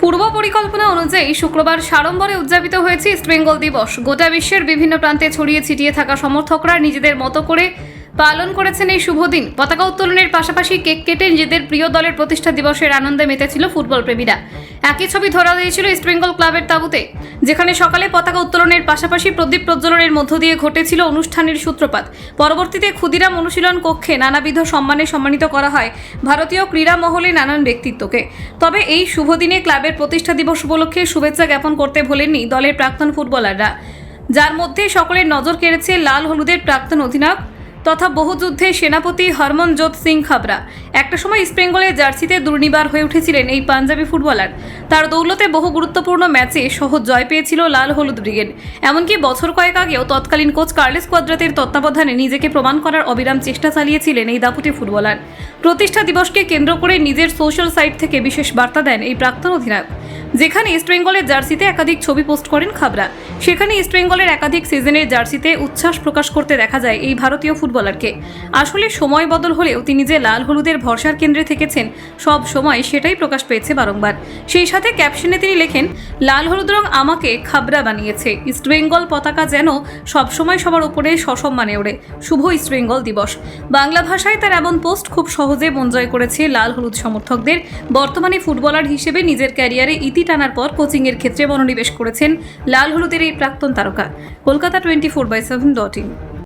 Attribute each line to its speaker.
Speaker 1: পূর্ব পরিকল্পনা অনুযায়ী শুক্রবার সাড়ম্বরে উদযাপিত হয়েছে ইস্টবেঙ্গল দিবস। গোটা বিশ্বের বিভিন্ন প্রান্তে ছড়িয়ে ছিটিয়ে থাকা সমর্থকরা নিজেদের মতো করে পালন করেছেন এই শুভ দিন। পতাকা উত্তোলনের পাশাপাশি কেক কেটে নিজেদের প্রিয় দলের প্রতিষ্ঠা দিবসের আনন্দে মেতেছিল ফুটবল প্রেমীরা। একই ছবি ধরা দিয়েছিল ইস্টবেঙ্গল ক্লাবের তাঁবুতে, যেখানে সকালে পতাকা উত্তোলনের পাশাপাশি প্রদীপ প্রজ্বলনের মধ্য দিয়ে ঘটেছিল অনুষ্ঠানের সূত্রপাত। পরবর্তীতে ক্ষুদিরাম অনুশীলন কক্ষে নানাবিধ সম্মানে সম্মানিত করা হয় ভারতীয় ক্রীড়া মহলে নানান ব্যক্তিত্বকে। তবে এই শুভ দিনে ক্লাবের প্রতিষ্ঠা দিবস উপলক্ষে শুভেচ্ছা জ্ঞাপন করতে ভোলেননি দলের প্রাক্তন ফুটবলাররা, যার মধ্যে সকলের নজর কেড়েছে লাল হলুদের প্রাক্তন অধিনায়ক তথা বহুযুদ্ধে সেনাপতি হরমনজোত সিং খাবরা। একটা সময় ইস্টবেঙ্গলের জার্সিতে দুর্নিবার হয়ে উঠেছিলেন এই পাঞ্জাবি ফুটবলার। তার দৌলতে বহু গুরুত্বপূর্ণ ম্যাচে সহজ জয় পেয়েছিল লাল হলুদ ব্রিগেড। এমনকি বছর কয়েক আগেও তৎকালীন কোচ কার্লেস কোয়াদ্রাতের তত্ত্বাবধানে নিজেকে প্রমাণ করার অবিরাম চেষ্টা চালিয়েছিলেন এই দাপুটে ফুটবলার। প্রতিষ্ঠা দিবসকে কেন্দ্র করে নিজের সোশ্যাল সাইট থেকে বিশেষ বার্তা দেন এই প্রাক্তন অধিনায়ক, যেখানে ইস্টবেঙ্গলের জার্সিতে একাধিক ছবি পোস্ট করেন খাবরা। সেখানে ইস্টবেঙ্গলের একাধিক সিজনের জার্সিতে উচ্ছ্বাস প্রকাশ করতে দেখা যায় এই ভারতীয় ফুটবলারকে। আসলে সময় বদল হলেও তিনি যে লাল হলুদের ভরসার কেন্দ্রে থেকেছেন সব সময়, সেটাই প্রকাশ পেয়েছে বারংবার। সেই সাথে ক্যাপশনে তিনি লেখেন, লাল হলুদ রং আমাকে খাবরা বানিয়েছে, ইস্টবেঙ্গল পতাকা যেন সবসময় সবার উপরে সসম্মানে ওড়ে, শুভ ইস্টবেঙ্গল দিবস। বাংলা ভাষায় তার এমন পোস্ট খুব সহজে মন জয় করেছে লাল হলুদ সমর্থকদের। বর্তমানে ফুটবলার হিসেবে নিজের ক্যারিয়ারে ইতি টানার পর কোচিংয়ের ক্ষেত্রে মনোনিবেশ করেছেন লাল হলুদের এই প্রাক্তন তারকা। কলকাতা 24/7.in।